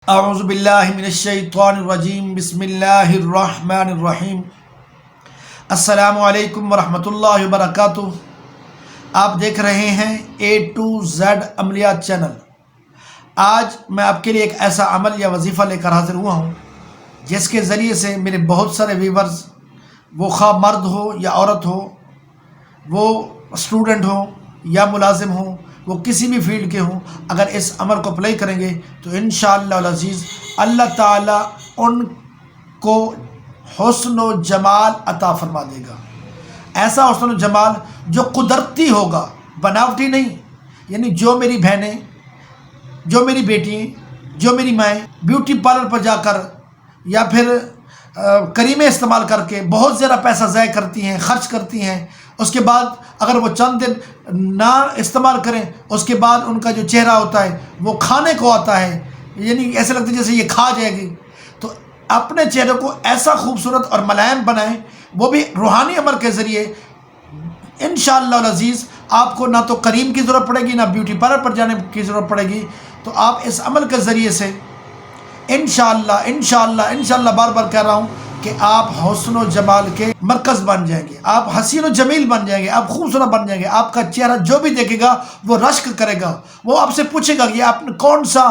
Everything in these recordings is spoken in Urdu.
اعوذ باللہ من الشیطان الرجیم بسم اللہ الرحمن الرحیم السلام علیکم ورحمۃ اللہ وبرکاتہ۔ آپ دیکھ رہے ہیں A to Z عملیات چینل۔ آج میں آپ کے لیے ایک ایسا عمل یا وظیفہ لے کر حاضر ہوا ہوں جس کے ذریعے سے میرے بہت سارے ویورز، وہ خواہ مرد ہو یا عورت ہو، وہ اسٹوڈنٹ ہو یا ملازم ہوں، وہ کسی بھی فیلڈ کے ہوں، اگر اس عمل کو اپلائی کریں گے تو انشاءاللہ العزیز اللہ تعالیٰ ان کو حسن و جمال عطا فرما دے گا۔ ایسا حسن و جمال جو قدرتی ہوگا، بناوٹی نہیں۔ یعنی جو میری بہنیں، جو میری بیٹیاں، جو میری مائیں بیوٹی پارلر پر جا کر یا پھر کریمیں استعمال کر کے بہت زیادہ پیسہ ضائع کرتی ہیں، خرچ کرتی ہیں، اس کے بعد اگر وہ چند دن نہ استعمال کریں، اس کے بعد ان کا جو چہرہ ہوتا ہے وہ کھانے کو آتا ہے، یعنی ایسے لگتا ہے جیسے یہ کھا جائے گی۔ تو اپنے چہرے کو ایسا خوبصورت اور ملائم بنائیں، وہ بھی روحانی عمل کے ذریعے۔ انشاءاللہ العزیز آپ کو نہ تو کریم کی ضرورت پڑے گی، نہ بیوٹی پارلر پر جانے کی ضرورت پڑے گی۔ تو آپ اس عمل کے ذریعے سے انشاءاللہ بار بار کہہ رہا ہوں کہ آپ حسن و جمال کے مرکز بن جائیں گے، آپ حسین و جمیل بن جائیں گے، آپ خوبصورت بن جائیں گے۔ آپ کا چہرہ جو بھی دیکھے گا وہ رشک کرے گا، وہ آپ سے پوچھے گا کہ آپ کون سا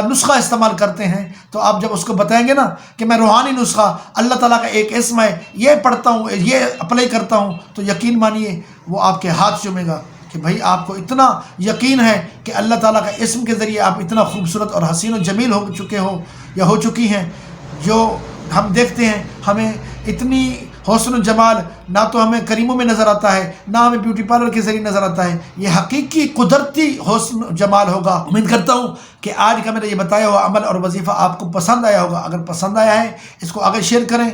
نسخہ استعمال کرتے ہیں۔ تو آپ جب اس کو بتائیں گے نا کہ میں روحانی نسخہ، اللہ تعالیٰ کا ایک اسم ہے، یہ پڑھتا ہوں، یہ اپلائی کرتا ہوں، تو یقین مانیے وہ آپ کے ہاتھ چومے گا کہ بھائی آپ کو اتنا یقین ہے کہ اللہ تعالیٰ کا اسم کے ذریعے آپ اتنا خوبصورت اور حسین و جمیل ہو چکے ہو یا ہو چکی ہیں۔ جو ہم دیکھتے ہیں ہمیں اتنی حسن و جمال نہ تو ہمیں کریموں میں نظر آتا ہے، نہ ہمیں بیوٹی پارلر کے ذریعے نظر آتا ہے، یہ حقیقی قدرتی حسن و جمال ہوگا۔ امید کرتا ہوں کہ آج کا میرا یہ بتایا ہوا عمل اور وظیفہ آپ کو پسند آیا ہوگا۔ اگر پسند آیا ہے اس کو آگے شیئر کریں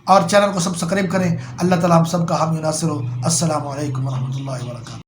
اور چینل کو سبسکرائب کریں۔ اللہ تعالیٰ ہم سب کا حامی و ناصر ہو۔ السلام علیکم ورحمۃ اللہ وبرکاتہ۔